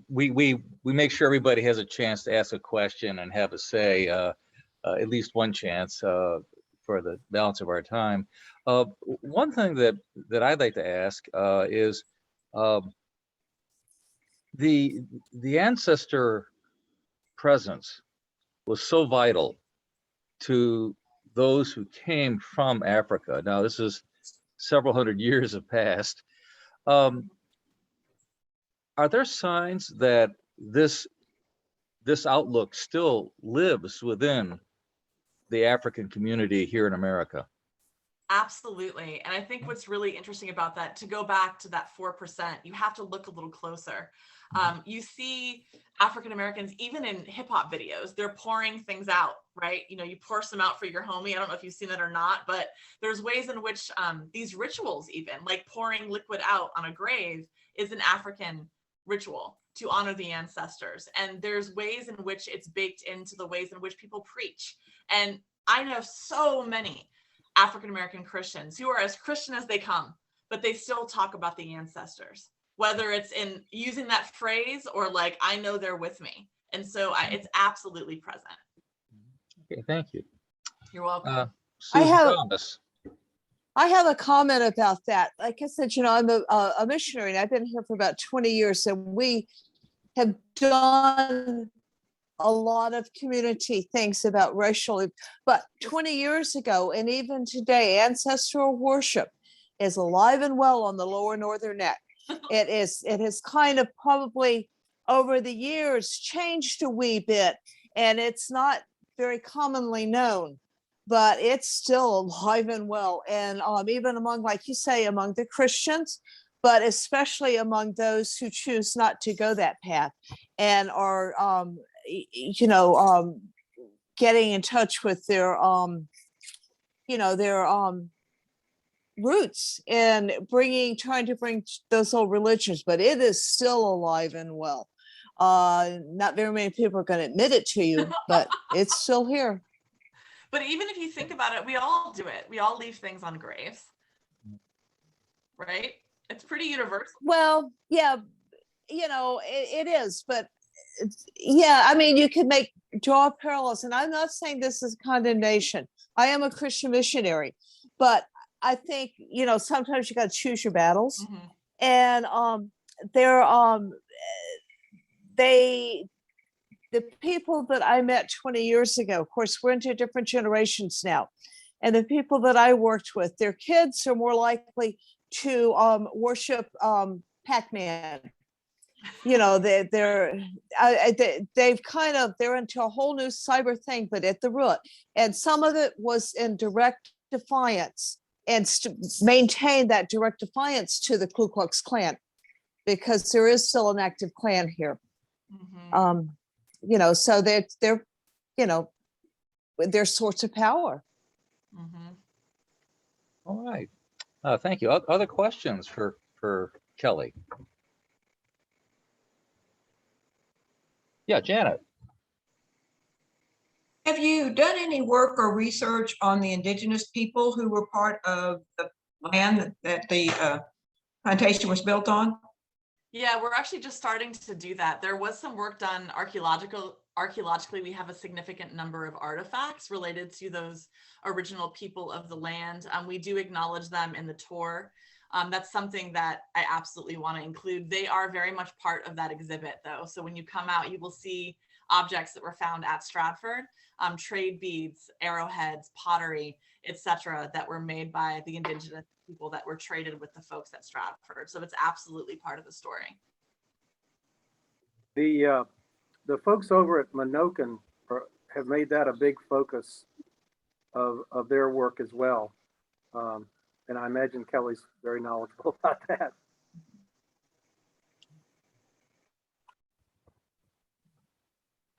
We make sure everybody has a chance to ask a question and have a say, at least one chance for the balance of our time. One thing that I'd like to ask is the ancestor presence was so vital to those who came from Africa. Now, this is several hundred years have passed. Are there signs that this outlook still lives within the African community here in America? Absolutely. And I think what's really interesting about that, to go back to that 4%, you have to look a little closer. You see African Americans, even in hip hop videos, they're pouring things out, right? You pour some out for your homie. I don't know if you've seen that or not, but there's ways in which these rituals, even like pouring liquid out on a grave, is an African ritual to honor the ancestors. And there's ways in which it's baked into the ways in which people preach. And I know so many African American Christians who are as Christian as they come, but they still talk about the ancestors, whether it's in using that phrase or like, I know they're with me. And so it's absolutely present. Okay, thank you. You're welcome. Susan have- Thomas. I have a comment about that. Like I said, I'm a missionary, and I've been here for about 20 years, and we have done a lot of community things about racial, but 20 years ago and even today, ancestral worship is alive and well on the lower northern neck. It has kind of probably over the years changed a wee bit, and it's not very commonly known, but it's still alive and well. And even among, like you say, among the Christians, but especially among those who choose not to go that path and are getting in touch with their roots and trying to bring those old religions, but it is still alive and well. Not very many people are going to admit it to you, but it's still here. But even if you think about it, we all do it. We all leave things on graves, right? It's pretty universal. Well, yeah, it is, but yeah, I mean, you could draw parallels, and I'm not saying this is condemnation. I am a Christian missionary, but I think, sometimes you got to choose your battles. Mm-hmm. And the people that I met 20 years ago, of course, we're into different generations now. And the people that I worked with, their kids are more likely to worship Pac-Man. They're into a whole new cyber thing, but at the root. And some of it was in direct defiance and maintain that direct defiance to the Ku Klux Klan, because there is still an active Klan here. Mm-hmm. So they're source of power. Mm-hmm. All right. Thank you. Other questions for Kelley? Yeah, Janet. Have you done any work or research on the indigenous people who were part of the land that the plantation was built on? Yeah, we're actually just starting to do that. There was some work done archaeologically. We have a significant number of artifacts related to those original people of the land. We do acknowledge them in the tour. That's something that I absolutely want to include. They are very much part of that exhibit, though. So when you come out, you will see objects that were found at Stratford, trade beads, arrowheads, pottery, etc., that were made by the indigenous people that were traded with the folks at Stratford. So it's absolutely part of the story. The folks over at Minokan have made that a big focus of their work as well. And I imagine Kelley's very knowledgeable about that.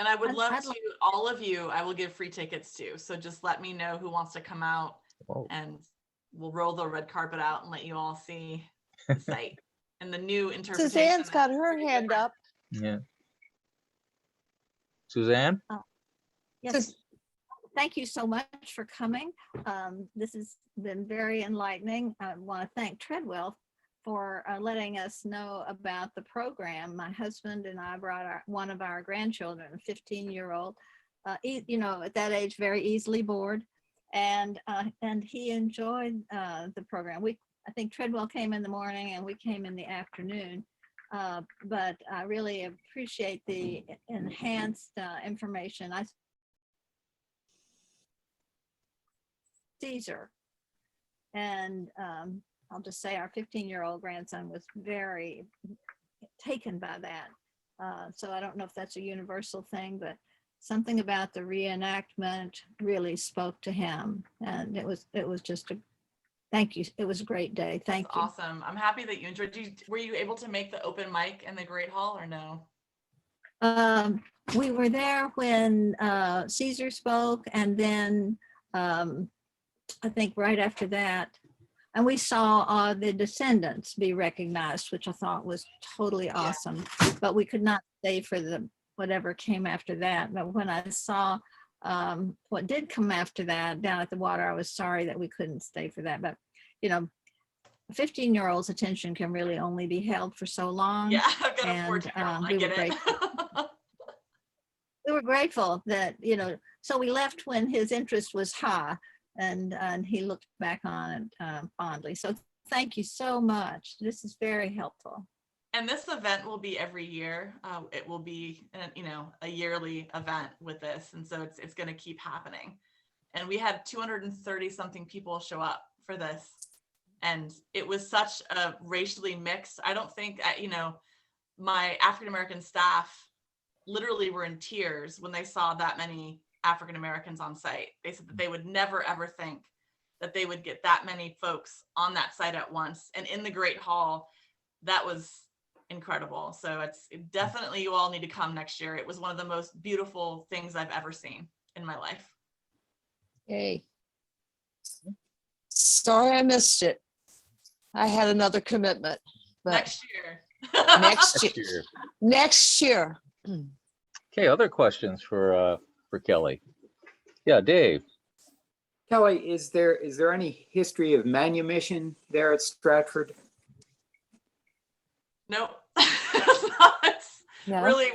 And I would love I'd to, all of you, I will give free tickets to. So just let me know who wants to come out Oh. and we'll roll the red carpet out and let you all see the site and the new interpretation. Suzanne's got her hand up. Yeah. Suzanne? Yes, thank you so much for coming. This has been very enlightening. I want to thank Treadwell for letting us know about the program. My husband and I brought one of our grandchildren, a 15-year-old, you know, at that age, very easily bored. And he enjoyed the program. I think Treadwell came in the morning and we came in the afternoon. But I really appreciate the enhanced information. Caesar. And I'll just say our 15-year-old grandson was very taken by that. So I don't know if that's a universal thing, but something about the reenactment really spoke to him. And it was just a, thank you. It was a great day. Thank you. Awesome. I'm happy that you enjoyed. Were you able to make the open mic in the Great Hall or no? We were there when Caesar spoke, and then I think right after that, and we saw the descendants be recognized, which I thought was totally awesome. But we could not stay for the whatever came after that. But when I saw what did come after that down at the water, I was sorry that we couldn't stay for that. But you know, a 15-year-old's attention can really only be held for so long. Yeah, I've got a 14-year-old. I get it. We were grateful that, you know, so we left when his interest was high, and he looked back on it fondly. So thank you so much. This is very helpful. And this event will be every year. It will be, you know, a yearly event with this. And so it's going to keep happening. And we had 230 something people show up for this. And it was such a racially mixed, I don't think, you know, my African-American staff literally were in tears when they saw that many African-Americans on site. They said that they would never, ever think that they would get that many folks on that site at once. And in the Great Hall, that was incredible. So it's definitely, you all need to come next year. It was one of the most beautiful things I've ever seen in my life. Yay. Sorry I missed it. I had another commitment. But Next year. Next year. Okay, other questions for Kelley? Yeah, Dave. Kelley, is there any history of manumission there at Stratford? Nope. No. Really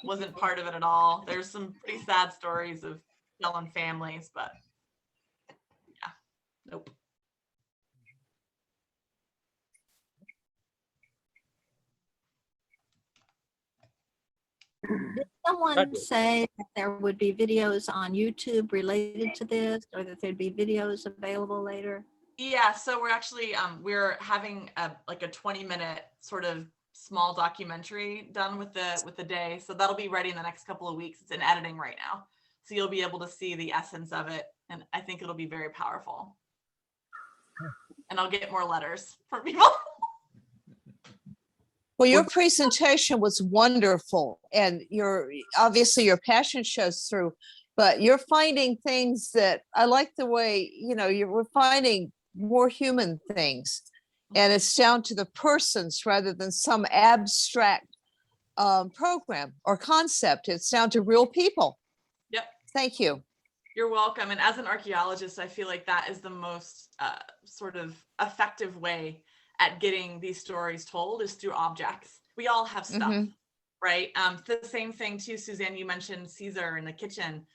wasn't part of it at all. There's some pretty sad stories of killing families, but yeah, nope. Did someone say that there would be videos on YouTube related to this, or that there'd be videos available later? Yeah, so we're actually we're having like a 20-minute sort of small documentary done with the day. So that'll be ready in the next couple of weeks. It's in editing right now. So you'll be able to see the essence of it. And I think it'll be very powerful. And I'll get more letters from people. Well, your presentation was wonderful, and obviously your passion shows through, but you're finding things that I like the way, you know, we're finding more human things, and it's down to the persons rather than some abstract program or concept. It's down to real people. Yep. Thank you. You're welcome. And as an archaeologist, I feel like that is the most sort of effective way at getting these stories told is through objects. We all have stuff, right? The same thing too, Suzanne, you mentioned Caesar in the kitchen.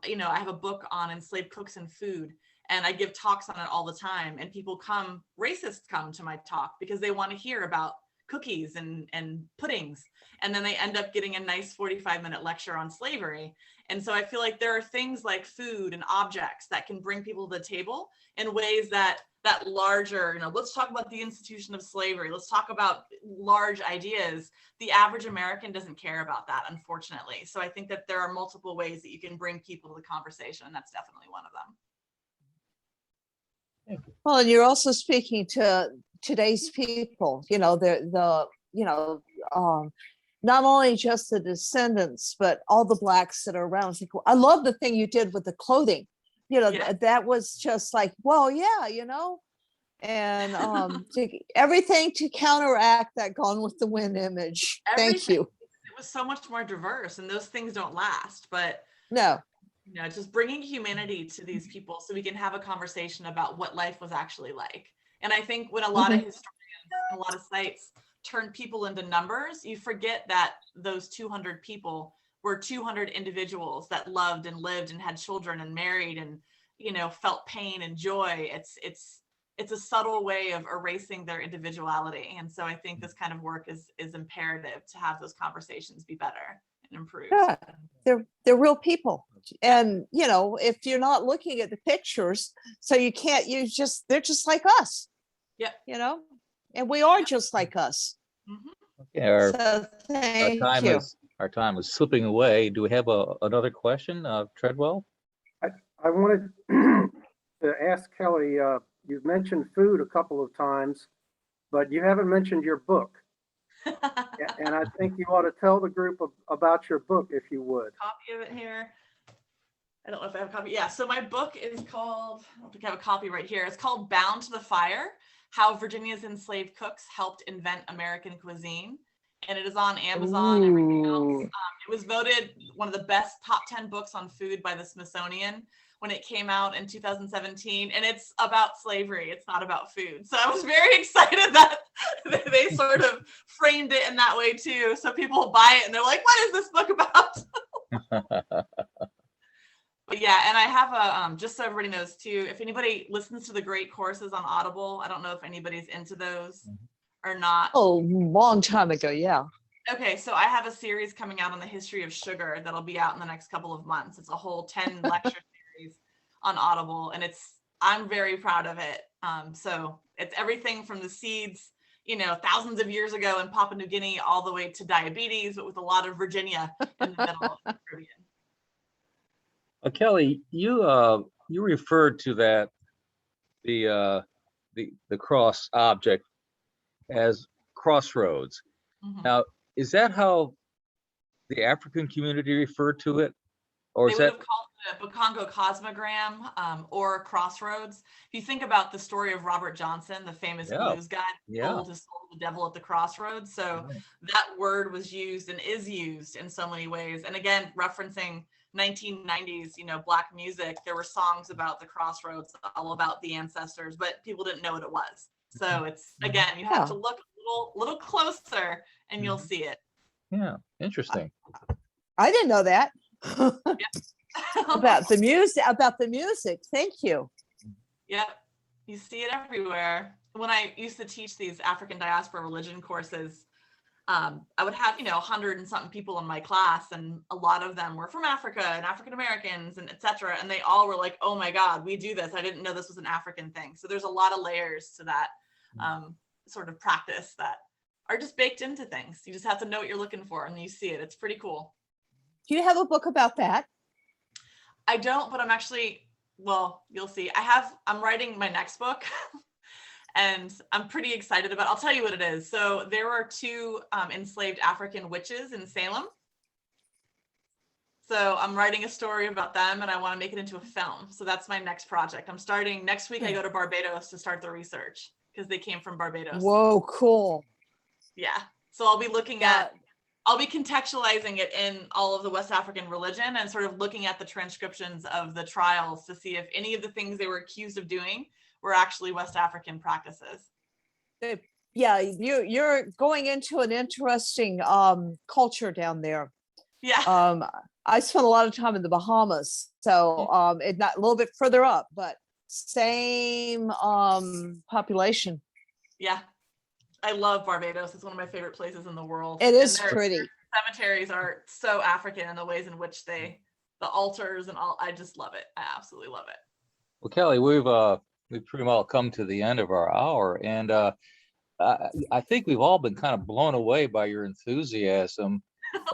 You know, I have a book on enslaved cooks and food, and I give talks on it all the time. And people racists come to my talk because they want to hear about cookies and puddings. And then they end up getting a nice 45-minute lecture on slavery. And so I feel like there are things like food and objects that can bring people to the table in ways that larger, let's talk about the institution of slavery. Let's talk about large ideas. The average American doesn't care about that, unfortunately. So I think that there are multiple ways that you can bring people to the conversation, and that's definitely one of them. Well, and you're also speaking to today's people, not only just the descendants, but all the Blacks that are around. It's like, I love the thing you did with the clothing. Yeah. That was just like, well, yeah, and everything to counteract that Gone with the Wind image. Thank Everything. you. It was so much more diverse, and those things don't last, but No. Just bringing humanity to these people so we can have a conversation about what life was actually like. And I think when a lot of historians and a lot of sites turn people into numbers, you forget that those 200 people were 200 individuals that loved and lived and had children and married and, felt pain and joy. It's a subtle way of erasing their individuality. And so I think this kind of work is imperative to have those conversations be better and improve. Yeah, they're real people. And, if you're not looking at the pictures, so they're just like us. Yep. And we are just like us. Okay, our Thank time you. our time is slipping away. Do we have another question, Treadwell? I wanted to ask Kelley, you've mentioned food a couple of times, but you haven't mentioned your book. And I think you ought to tell the group about your book, if you would. Copy of it here. I don't know if I have a copy. Yeah, so my book is called, I don't think I have a copy right here. It's called Bound to the Fire: How Virginia's Enslaved Cooks Helped Invent American Cuisine. And it is on Amazon, everything else. It was voted one of the best top 10 books on food by the Smithsonian when it came out in 2017. And it's about slavery. It's not about food. So I was very excited that they sort of framed it in that way too. So people buy it and they're like, what is this book about? But yeah, and I have a, just so everybody knows too, if anybody listens to the great courses on Audible, I don't know if anybody's into those or not. Oh, long time ago. Yeah. Okay, so I have a series coming out on the history of sugar that'll be out in the next couple of months. It's a whole 10 lecture series on Audible, and I'm very proud of it. So it's everything from the seeds, thousands of years ago in Papua New Guinea, all the way to diabetes, but with a lot of Virginia in the middle of the Caribbean. Kelley, you referred to that the cross object as crossroads. Now, is that how the African community referred to it, or They is would that? have called it a Bakongo cosmogram or crossroads. If you think about the story of Robert Johnson, the famous blues guy, told his soul the devil at the crossroads. So that word was used and is used in so many ways. And again, referencing 1990s, Black music, there were songs about the crossroads, all about the ancestors, but people didn't know what it was. So it's, again, you have to look a little closer and you'll see it. Yeah, interesting. I didn't know that. about the music. Thank you. Yep. You see it everywhere. When I used to teach these African diaspora religion courses, I would have, 100 and something people in my class, and a lot of them were from Africa and African Americans and et cetera. And they all were like, oh my God, we do this. I didn't know this was an African thing. So there's a lot of layers to that sort of practice that are just baked into things. You just have to know what you're looking for and you see it. It's pretty cool. Do you have a book about that? I don't, but I'm actually, well, you'll see. I'm writing my next book and I'm pretty excited about, I'll tell you what it is. So there were 2 enslaved African witches in Salem. So I'm writing a story about them and I want to make it into a film. So that's my next project. I'm starting next week. I go to Barbados to start the research because they came from Barbados. Whoa, cool. Yeah. So I'll be looking at, I'll be contextualizing it in all of the West African religion and sort of looking at the transcriptions of the trials to see if any of the things they were accused of doing were actually West African practices. Yeah, you're going into an interesting culture down there. Yeah. I spent a lot of time in the Bahamas, so it's not a little bit further up, but same population. Yeah. I love Barbados. It's one of my favorite places in the world. It is And their pretty. cemeteries are so African in the ways in which the altars and all. I just love it. I absolutely love it. Well, Kelley, we've pretty well come to the end of our hour, and I think we've all been kind of blown away by your enthusiasm.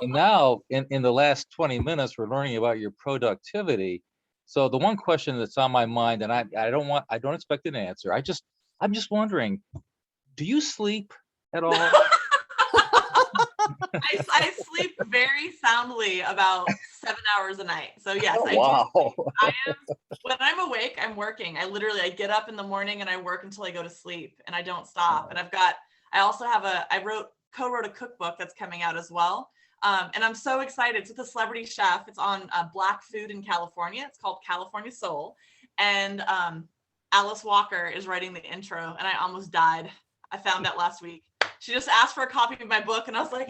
And now, in the last 20 minutes, we're learning about your productivity. So the one question that's on my mind, and I don't expect an answer. I'm just wondering, do you sleep at all? I sleep very soundly about 7 hours a night. So yes, I do. Wow. When I'm awake, I'm working. I get up in the morning and I work until I go to sleep, and I don't stop. And I also have co-wrote a cookbook that's coming out as well. And I'm so excited. It's with a celebrity chef. It's on Black food in California. It's called California Soul. And Alice Walker is writing the intro, and I almost died. I found out last week. She just asked for a copy of my book, and I was like,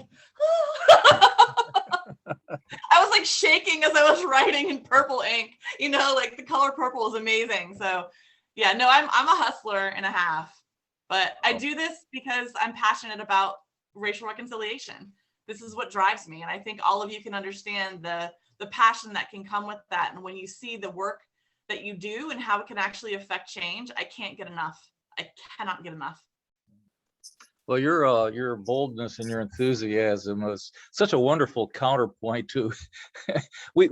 I was like shaking as I was writing in purple ink. You know, like the color purple is amazing. So yeah, no, I'm a hustler and a half, but I do this because I'm passionate about racial reconciliation. This is what drives me. And I think all of you can understand the passion that can come with that. And when you see the work that you do and how it can actually affect change, I can't get enough. I cannot get enough. Well, your boldness and your enthusiasm was such a wonderful counterpoint to we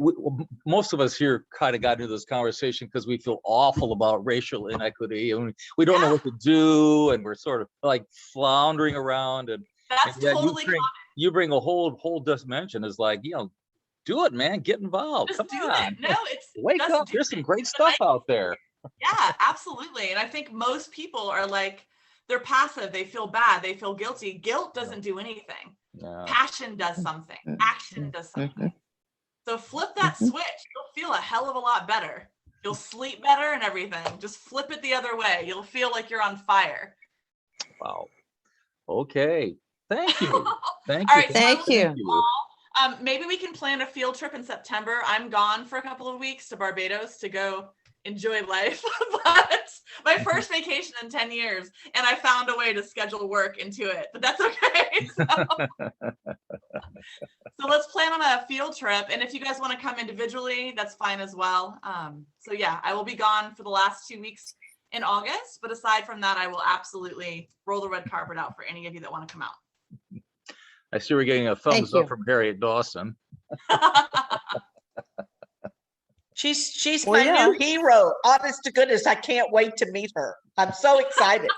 most of us here kind of got into this conversation because we feel awful about racial inequity, and we don't know what to do, and we're sort of like floundering around, and That's yet totally common. you bring a whole dimension. Is like, do it, man, get involved. Just Come do on. it. No, Wake up. There's some great stuff out there. Yeah, absolutely. And I think most people are like, they're passive. They feel bad. They feel guilty. Guilt doesn't do anything. Yeah. Passion does something. Action does something. So flip that switch. You'll feel a hell of a lot better. You'll sleep better and everything. Just flip it the other way. You'll feel like you're on fire. Wow. Okay. Thank you. Thank All you. right, Thank you. Maybe we can plan a field trip in September. I'm gone for a couple of weeks to Barbados to go enjoy life, but my first vacation in 10 years, and I found a way to schedule work into it, but that's okay. So let's plan on a field trip. And if you guys want to come individually, that's fine as well. So yeah, I will be gone for the last 2 weeks in August, but aside from that, I will absolutely roll the red carpet out for any of you that want to come out. I see we're getting a thumbs Thank up you. from Harriet Dawson. She's Well, my yeah. new hero. Honest to goodness, I can't wait to meet her. I'm so excited.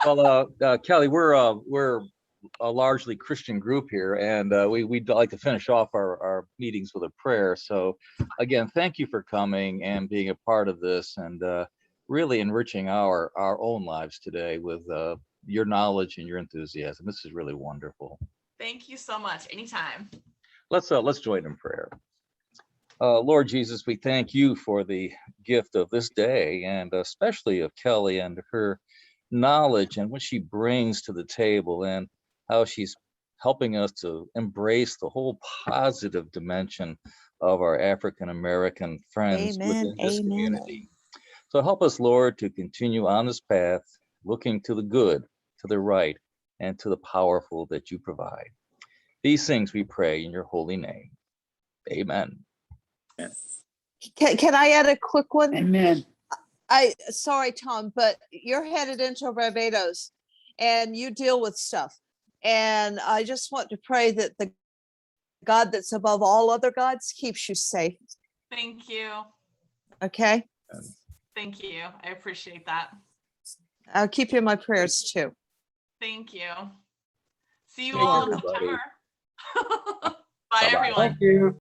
Well, Kelley, we're a largely Christian group here, and we'd like to finish off our meetings with a prayer. So again, thank you for coming and being a part of this, and really enriching our own lives today with your knowledge and your enthusiasm. This is really wonderful. Thank you so much. Anytime. Let's join in prayer. Lord Jesus, we thank you for the gift of this day, and especially of Kelley and her knowledge and what she brings to the table, and how she's helping us to embrace the whole positive dimension of our African American friends within this community. So help us, Lord, to continue on this path, looking to the good, to the right, and to the powerful that you provide. These things we pray in your holy name. Amen. Can I add a quick one? Amen. Sorry, Tom, but you're headed into Barbados and you deal with stuff. And I just want to pray that the God that's above all other gods keeps you safe. Thank you. Okay. Thank you. I appreciate that. I'll keep you in my prayers too. Thank you. See you Thank you, all in everybody. September. Bye, Bye-bye. everyone. Thank you.